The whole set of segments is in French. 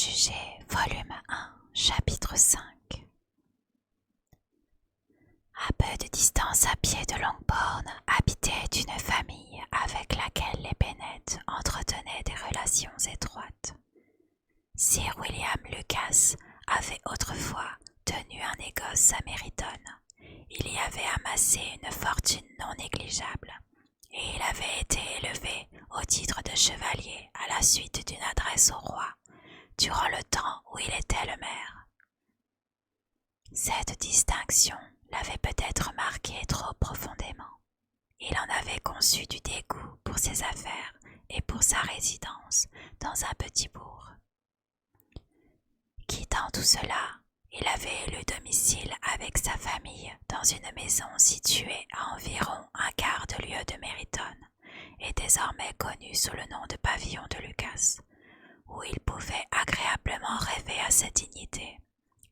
Préjugés, volume 1, chapitre 5. À peu de distance à pied de Longbourn habitait une famille avec laquelle les Bennet entretenaient des relations étroites. Sir William Lucas avait autrefois tenu un négoce à Meryton. Il y avait amassé une fortune non négligeable, et il avait été élevé au titre de chevalier à la suite d'une adresse au roi, durant le temps où il était le maire. Cette distinction l'avait peut-être marqué trop profondément. Il en avait conçu du dégoût pour ses affaires et pour sa résidence dans un petit bourg. Quittant tout cela, il avait élu domicile avec sa famille dans une maison située à environ un quart de lieue de Meryton et désormais connue sous le nom de pavillon de Lucas, où il pouvait agréablement rêver à sa dignité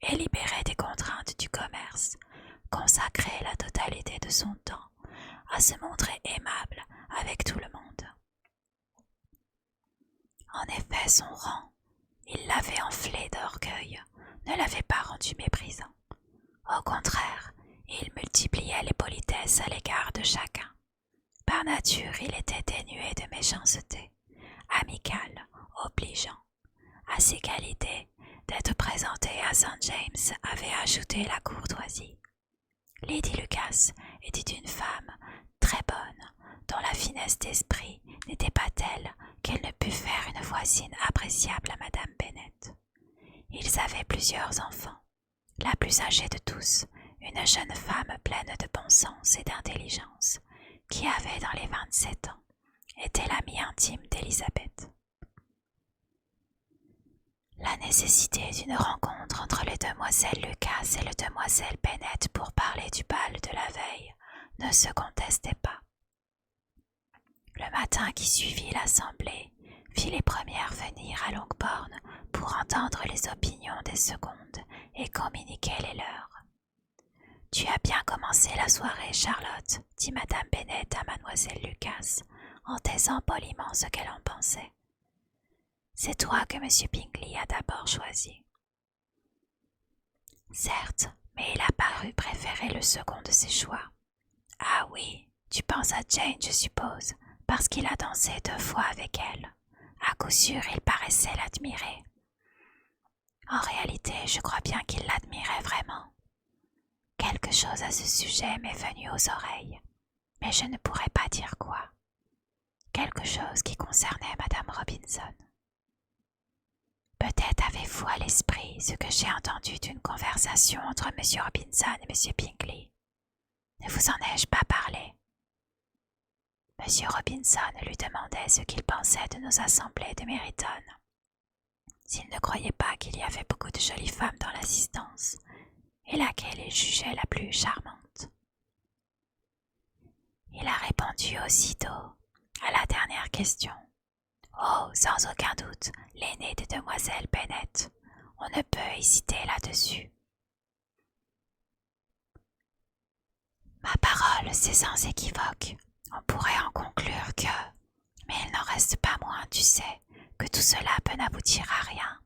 et libéré des contraintes du commerce, consacrer la totalité de son temps à se montrer aimable avec tout le monde. En effet, son rang, il l'avait enflé d'orgueil, ne l'avait pas rendu méprisant. Au contraire, il multipliait les politesses à l'égard de chacun. Par nature, il était dénué de méchanceté, amical, obligeant. À ses qualités, d'être présenté à St. James avait ajouté la courtoisie. Lady Lucas était une femme très bonne, dont la finesse d'esprit n'était pas telle qu'elle ne pût faire une voisine appréciable à Madame Bennet. Ils avaient plusieurs enfants. La plus âgée de tous, une jeune femme pleine de bon sens et d'intelligence, qui avait dans les 27 ans, était l'amie intime d'Élisabeth. La nécessité d'une rencontre entre les demoiselles Lucas et les demoiselles Bennet pour parler du bal de la veille ne se contestait pas. Le matin qui suivit l'assemblée fit les premières venir à Longbourn pour entendre les opinions des secondes et communiquer les leurs. « Tu as bien commencé la soirée, Charlotte, dit Madame Bennet à Mademoiselle Lucas, en taisant poliment ce qu'elle en pensait. C'est toi que M. Bingley a d'abord choisi. Certes, mais il a paru préférer le second de ses choix. Ah oui, tu penses à Jane, je suppose, parce qu'il a dansé 2 fois avec elle. À coup sûr, il paraissait l'admirer. En réalité, je crois bien qu'il l'admirait vraiment. Quelque chose à ce sujet m'est venu aux oreilles, mais je ne pourrais pas dire quoi. Quelque chose qui concernait Madame Robinson. Peut-être avez-vous à l'esprit ce que j'ai entendu d'une conversation entre M. Robinson et M. Bingley. Ne vous en ai-je pas parlé? M. Robinson lui demandait ce qu'il pensait de nos assemblées de Meryton. S'il ne croyait pas qu'il y avait beaucoup de jolies femmes dans l'assistance, et laquelle il jugeait la plus charmante. Il a répondu aussitôt à la dernière question. Oh, sans aucun doute, l'aînée des demoiselles Bennet. On ne peut hésiter là-dessus. Ma parole, c'est sans équivoque. On pourrait en conclure que... Mais il n'en reste pas moins, tu sais, que tout cela peut n'aboutir à rien.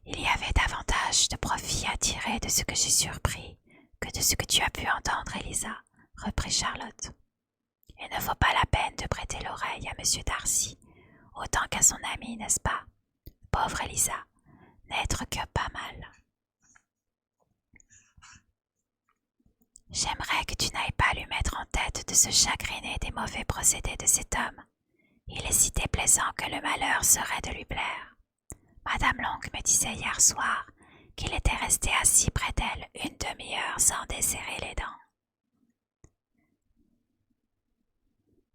Il y avait davantage de profit à tirer de ce que j'ai surpris que de ce que tu as pu entendre, Elisa, reprit Charlotte. Il ne vaut pas la peine de prêter l'oreille à M. Darcy, autant qu'à son ami, n'est-ce pas? Pauvre Elisa, n'être que pas mal. J'aimerais que tu n'ailles pas lui mettre en tête de se chagriner des mauvais procédés de cet homme. Il est si déplaisant que le malheur serait de lui plaire. Madame Long me disait hier soir qu'il était resté assis près d'elle une demi-heure sans desserrer les dents.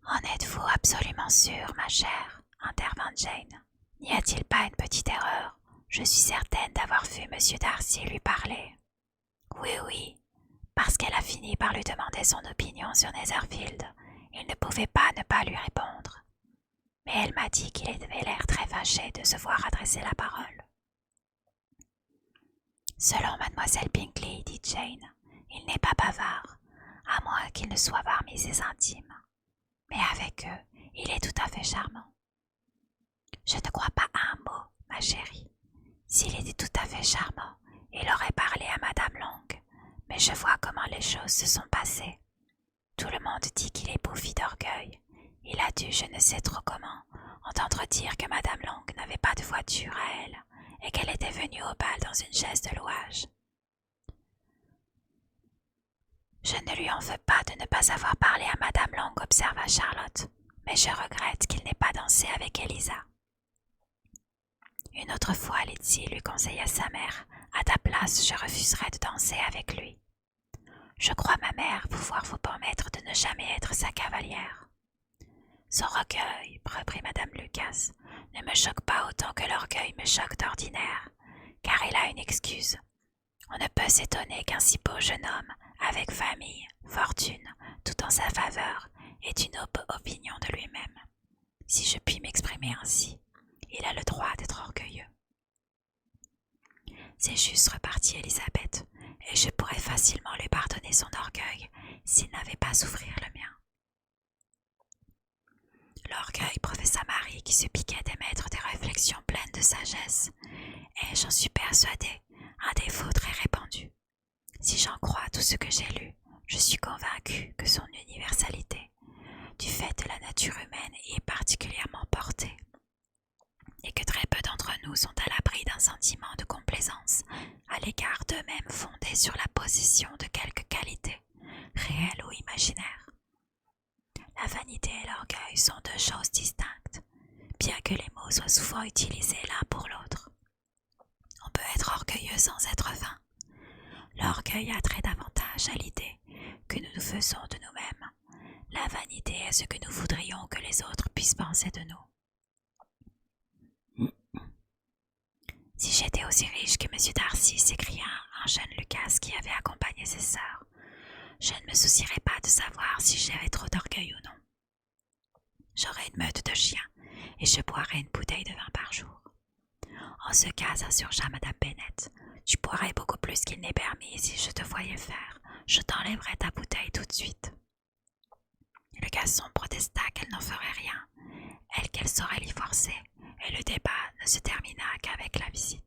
En êtes-vous absolument sûre, ma chère? Intervint Jane. N'y a-t-il pas une petite erreur? Je suis certaine d'avoir vu M. Darcy lui parler. Oui, parce qu'elle a fini par lui demander son opinion sur Netherfield. Il ne pouvait pas ne pas lui répondre. Mais elle m'a dit qu'il avait l'air très fâché de se voir adresser la parole. Selon mademoiselle Bingley, dit Jane, il n'est pas bavard, à moins qu'il ne soit parmi ses intimes. Mais avec eux, il est tout à fait charmant. Je ne crois pas à un mot, ma chérie. S'il était tout à fait charmant, il aurait parlé à Madame Long, mais je vois comment les choses se sont passées. Tout le monde dit qu'il est bouffi d'orgueil. Il a dû, je ne sais trop comment, entendre dire que Madame Long n'avait pas de voiture à elle, et qu'elle était venue au bal dans une chaise de louage. Je ne lui en veux pas de ne pas avoir parlé à Madame Long, observa Charlotte, mais je regrette qu'il n'ait pas dansé avec Elisa. Une autre fois, Lizzie lui conseilla sa mère. À ta place, je refuserais de danser avec lui. Je crois, ma mère, pouvoir vous promettre de ne jamais être sa cavalière. Son orgueil, reprit Madame Lucas, ne me choque pas autant que l'orgueil me choque d'ordinaire, car il a une excuse. On ne peut s'étonner qu'un si beau jeune homme, avec famille, fortune, tout en sa faveur, ait une opinion de lui-même. Si je puis m'exprimer ainsi, il a le droit d'être orgueilleux. C'est juste, repartit Elisabeth, et je pourrais facilement lui pardonner son orgueil s'il n'avait pas souffrir le mien. L'orgueil, professa Marie, qui se piquait d'émettre des réflexions pleines de sagesse, est, j'en suis persuadée, un défaut très répandu. Si j'en crois tout ce que j'ai lu, je suis convaincue que son universalité, du fait de la nature humaine, y est particulièrement portée, et que très peu d'entre nous sont à l'abri d'un sentiment de complaisance à l'égard d'eux-mêmes fondé sur la possession de quelque qualité, réelle ou imaginaire. La vanité et l'orgueil sont deux choses distinctes, bien que les mots soient souvent utilisés l'un pour l'autre. On peut être orgueilleux sans être vain. L'orgueil a trait davantage à l'idée que nous nous faisons de nous-mêmes. La vanité est ce que nous voudrions que les autres puissent penser de nous. Si j'étais aussi riche que M. Darcy, s'écria un jeune Lucas qui avait accompagné ses sœurs, je ne me soucierais pas de savoir si j'avais trop d'orgueil ou non. J'aurais une meute de chiens et je boirais une bouteille de vin par jour. En ce cas, insurgea Madame Bennet, tu boirais beaucoup plus qu'il n'est permis si je te voyais faire. Je t'enlèverais ta bouteille tout de suite. Le garçon protesta qu'elle n'en ferait rien, elle qu'elle saurait l'y forcer, et le débat ne se termina qu'avec la visite.